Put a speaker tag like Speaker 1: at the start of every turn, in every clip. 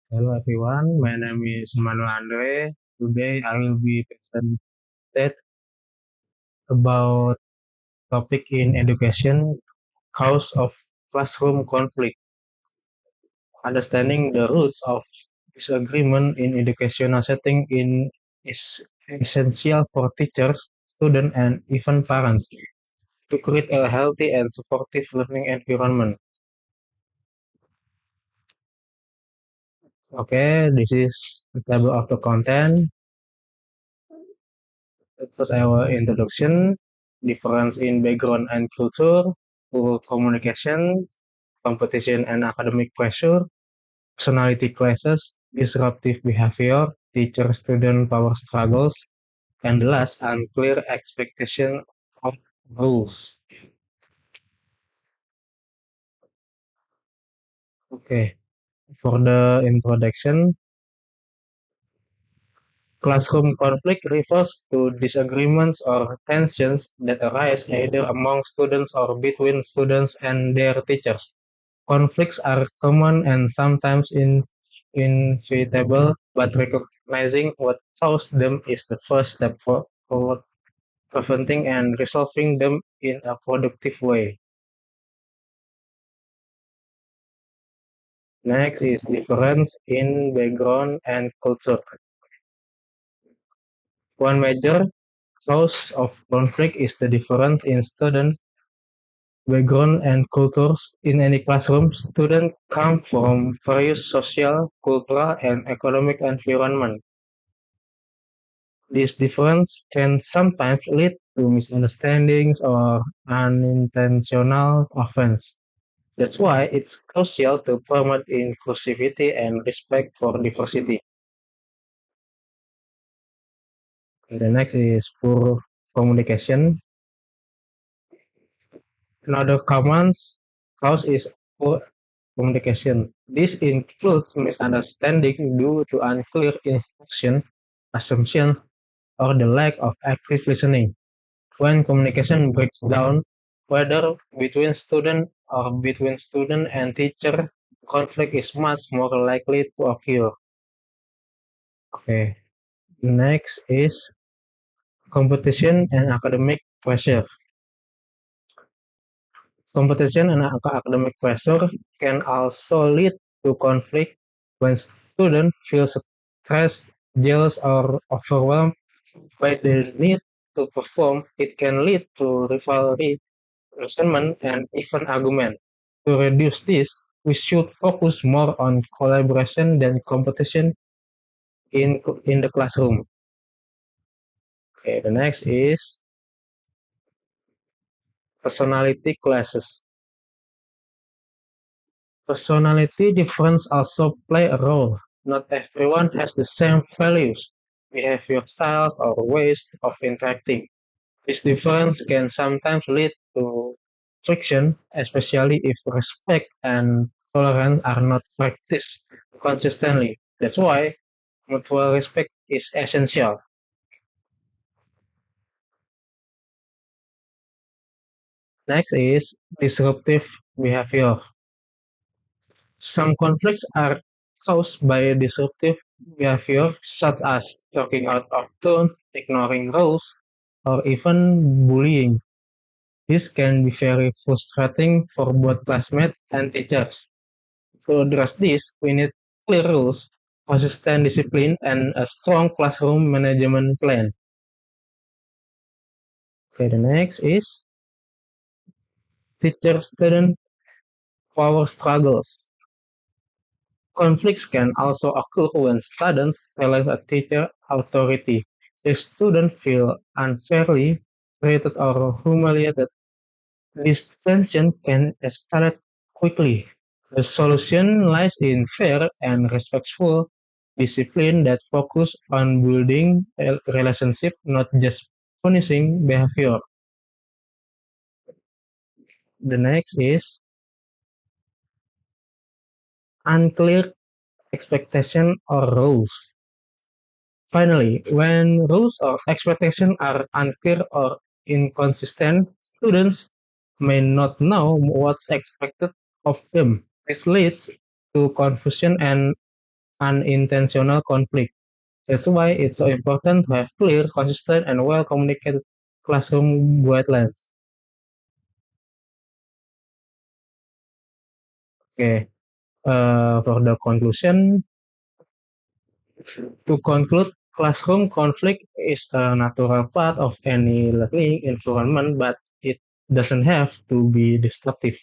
Speaker 1: Hello everyone, my name is Manuel Andre. Today I will be presented about topic in education, cause of classroom conflict. Understanding the roots of disagreement in educational setting is essential for teachers, students, and even parents to create a healthy and supportive learning environment. Okay, this is the table of the content. First, our introduction, difference in background and culture, poor communication, competition and academic pressure, personality clashes, disruptive behavior, teacher-student power struggles, and the last, unclear expectation of rules. Okay, for the introduction, classroom conflict refers to disagreements or tensions that arise either among students or between students and their teachers. Conflicts are common and sometimes inevitable, but recognizing what caused them is the first step for preventing and resolving them in a productive way. Next is difference in background and culture. One major cause of conflict is the difference in student background and cultures in any classroom. Students come from various social, cultural, and economic environments. This difference can sometimes lead to misunderstandings or unintentional offense. That's why it's crucial to promote inclusivity and respect for diversity. The next is poor communication. Another common cause is poor communication. This includes misunderstanding due to unclear instruction, assumption, or the lack of active listening. When communication breaks down, whether between student or between student and teacher, conflict is much more likely to occur. Okay. Next is competition and academic pressure. Competition and academic pressure can also lead to conflict when students feel stressed, jealous, or overwhelmed by the need to perform. It can lead to rivalry, resentment, and even argument. To reduce this, we should focus more on collaboration than competition in the classroom. Okay, the next is personality classes. Personality difference also play a role. Not everyone has the same values, behavior styles, or ways of interacting. This difference can sometimes lead to friction, especially if respect and tolerance are not practiced consistently. That's why mutual respect is essential. Next is disruptive behavior. Some conflicts are caused by disruptive behavior, such as talking out of tone, ignoring rules, or even bullying. This can be very frustrating for both classmates and teachers. To address this, we need clear rules, consistent discipline, and a strong classroom management plan. Okay, the next is teacher-student power struggles. Conflicts can also occur when students realize a teacher authority. If students feel unfairly treated or humiliated, this tension can escalate quickly. The solution lies in fair and respectful discipline that focus on building a relationship, not just punishing behavior. The next is unclear expectation or rules. Finally, when rules or expectations are unclear or inconsistent, students may not know what's expected of them. This leads to confusion and unintentional conflict. That's why it's so important to have clear, consistent, and well-communicated classroom guidelines. Okay, for the conclusion, to conclude, classroom conflict is a natural part of any learning environment, but it doesn't have to be destructive.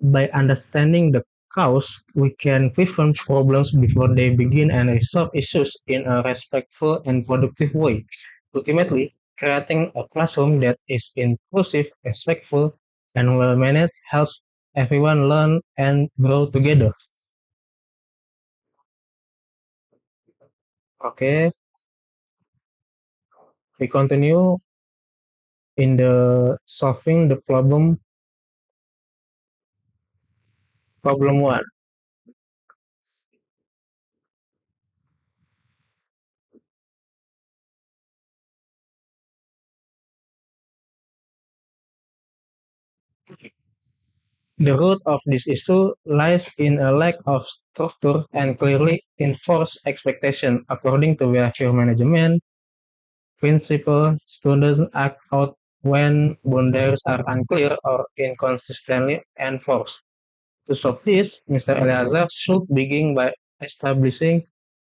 Speaker 1: By understanding the cause, we can prevent problems before they begin and resolve issues in a respectful and productive way. Ultimately, creating a classroom that is inclusive, respectful, and well managed helps everyone learn and grow together. Okay, we continue in the solving the problem one. The root of this issue lies in a lack of structure and clearly enforced expectation. According to behavior management principle, students act out when boundaries are unclear or inconsistently enforced. To solve this, Mr. Eleazar should begin by establishing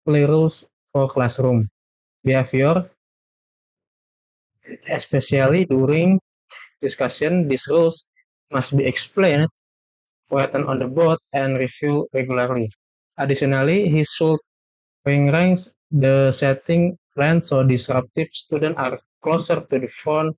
Speaker 1: clear rules for classroom behavior, especially during discussion. These rules must be explained, written on the board, and reviewed regularly. Additionally, he should rearrange the setting plan so disruptive students are closer to the front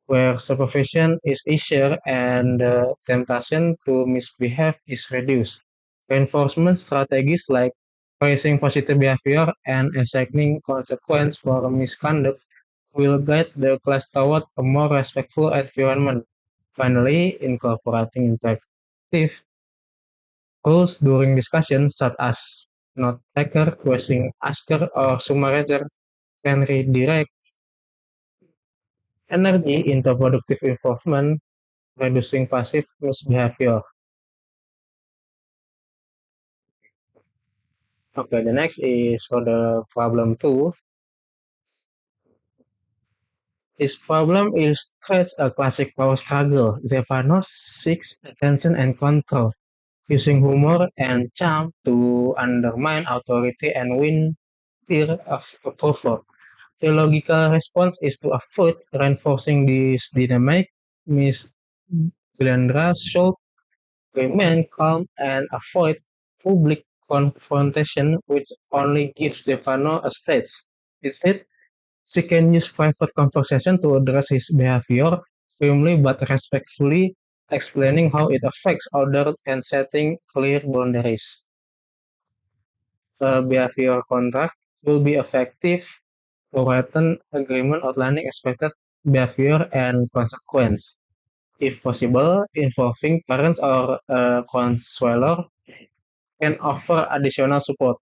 Speaker 1: where supervision is easier and the temptation to misbehave is reduced. Reinforcement strategies like praising positive behavior and assigning consequence for misconduct will guide the class toward a more respectful environment. Finally, incorporating interactive rules during discussion, such as note taker, question asker, or summarizer, can redirect energy into productive improvement, reducing passive misbehavior. Okay, the next is for the problem two. This problem illustrates a classic power struggle. Zephyrus seeks attention and control, using humor and charm to undermine authority and win peer of approval. The logical response is to avoid reinforcing this dynamic. Miss Glendra should remain calm and avoid public confrontation, which only gives Stefano a stage. Instead, she can use private conversation to address his behavior firmly but respectfully, explaining how it affects others and setting clear boundaries. A behavior contract will be effective for written agreement outlining expected behavior and consequence. If possible, involving parents or a counselor can offer additional support.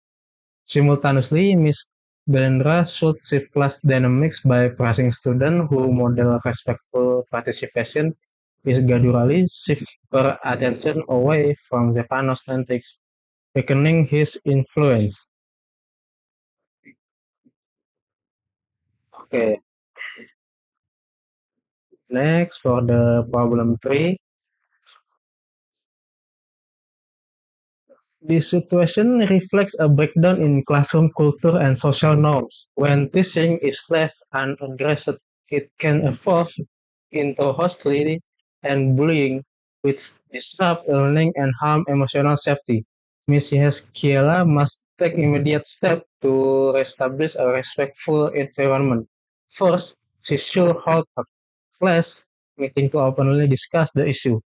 Speaker 1: Simultaneously, Ms. Belendra should shift class dynamics by praising students who model respectful participation is gradually shift her attention away from Zepanos antics, weakening his influence. Okay, next for the problem three. This situation reflects a breakdown in classroom culture and social norms. When teaching is left unaddressed, it can evolve into hostility and bullying, which disrupt learning and harm emotional safety. Ms. Kiela must take immediate steps to establish a respectful environment. First, she should hold a class meeting to openly discuss the issue.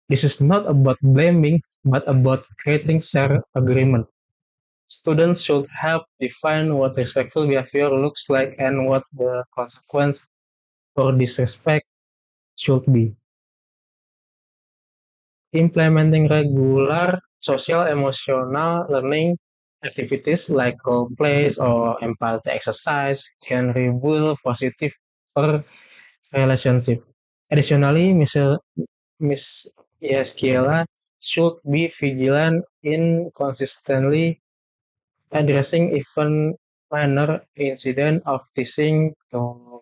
Speaker 1: This is not about blaming, but about creating shared agreement. Students should help define what respectful behavior looks like and what the consequence for disrespect should be. Implementing regular social emotional learning activities like role plays or empathy exercise can rebuild positive relationship. Additionally, Ms. Yaskiela should be vigilant in consistently addressing even minor incident of teasing to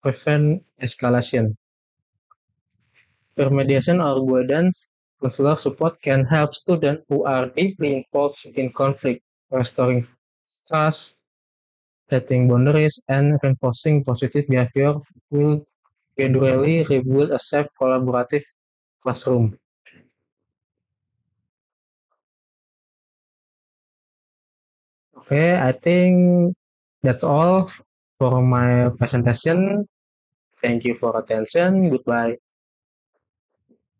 Speaker 1: prevent escalation. Remediation or guidance counselor support can help students who are deeply involved in conflict, restoring trust, setting boundaries, and reinforcing positive behavior will gradually rebuild a safe, collaborative classroom. Okay, I think that's all for my presentation. Thank you for attention. Goodbye.